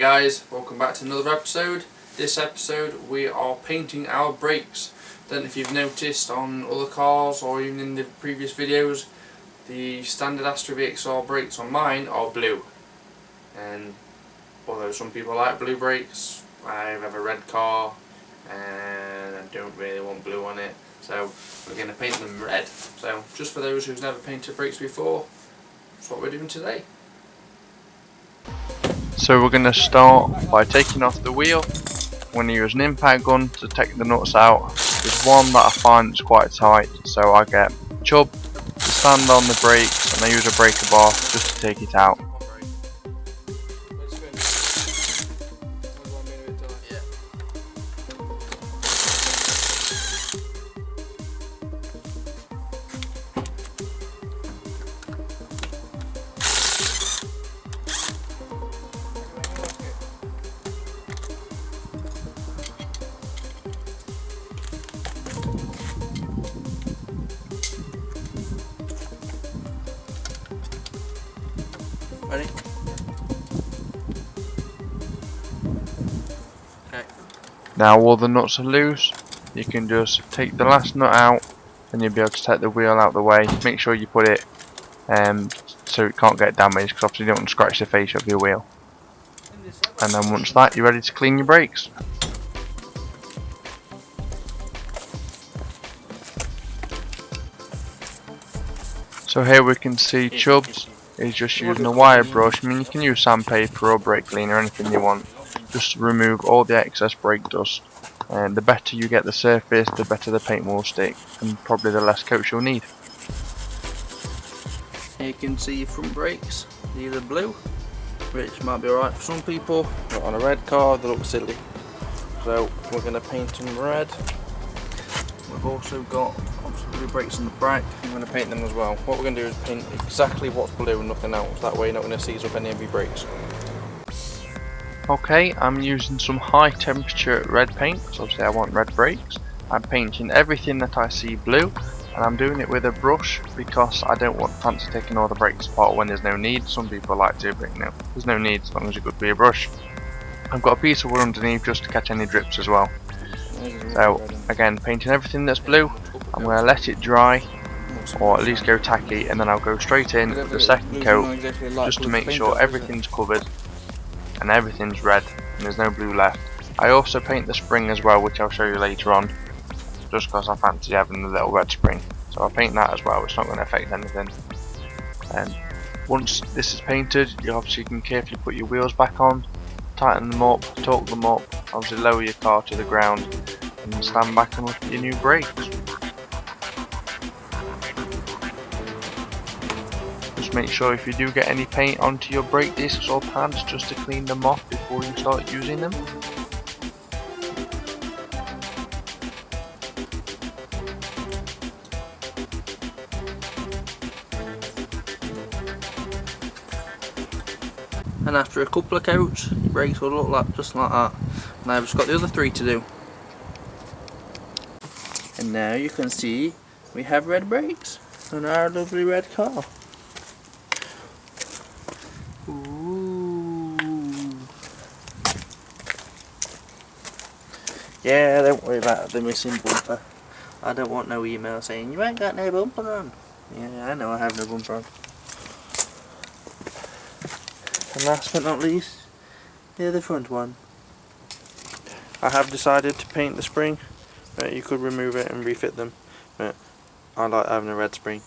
guys, welcome back to another episode. This episode we are painting our brakes. Don't know if you've noticed on other cars or even in the previous videos, the standard Astra VXR brakes on mine are blue. And although some people like blue brakes, I have a red car and I don't really want blue on it. So we're going to paint them red. So just for those who've never painted brakes before, that's what we're doing today. So we're going to start by taking off the wheel. I'm going to use an impact gun to take the nuts out. There's one that I find is quite tight, so I get Chubb to stand on the brakes and I use a breaker bar just to take it out. Ready? Okay. Now all the nuts are loose. You can just take the last nut out and you'll be able to take the wheel out the way. Make sure you put it so it can't get damaged, because obviously you don't want to scratch the face of your wheel. And then once that, you're ready to clean your brakes. So here we can see Chubbs is just using a wire brush. I mean, you can use sandpaper or brake cleaner, anything you want, just to remove all the excess brake dust. And the better you get the surface, the better the paint will stick, and probably the less coats you'll need. Here you can see your front brakes. These are blue, which might be alright for some people, but on a red car they look silly. So we're going to paint them red. We've also got blue brakes on the back. I'm going to paint them as well. What we're going to do is paint exactly what's blue and nothing else. That way you're not going to seize up any of your brakes. Okay, I'm using some high temperature red paint, because obviously I want red brakes. I'm painting everything that I see blue, and I'm doing it with a brush because I don't want fancy taking all the brakes apart when there's no need. Some people like to, but no, there's no need as long as you're good with your brush. I've got a piece of wood underneath just to catch any drips as well. So again, painting everything that's blue. I'm going to let it dry, or at least go tacky, and then I'll go straight in with the second coat just to make sure everything's covered and everything's red and there's no blue left. I also paint the spring as well, which I'll show you later on, just because I fancy having the little red spring. So I'll paint that as well, it's not going to affect anything. And once this is painted, you obviously can carefully put your wheels back on, tighten them up, torque them up, obviously lower your car to the ground, and stand back and look at your new brakes. Just make sure if you do get any paint onto your brake discs or pads, just to clean them off before you start using them. And after a couple of coats, your brakes will look like just like that. And I've just got the other three to do. And now you can see we have red brakes on our lovely red car. Ooh. Yeah, don't worry about the missing bumper. I don't want no email saying you ain't got no bumper on. Yeah, I know I have no bumper on. And last but not least, the front one. I have decided to paint the spring. You could remove it and refit them, but I like having a red spring.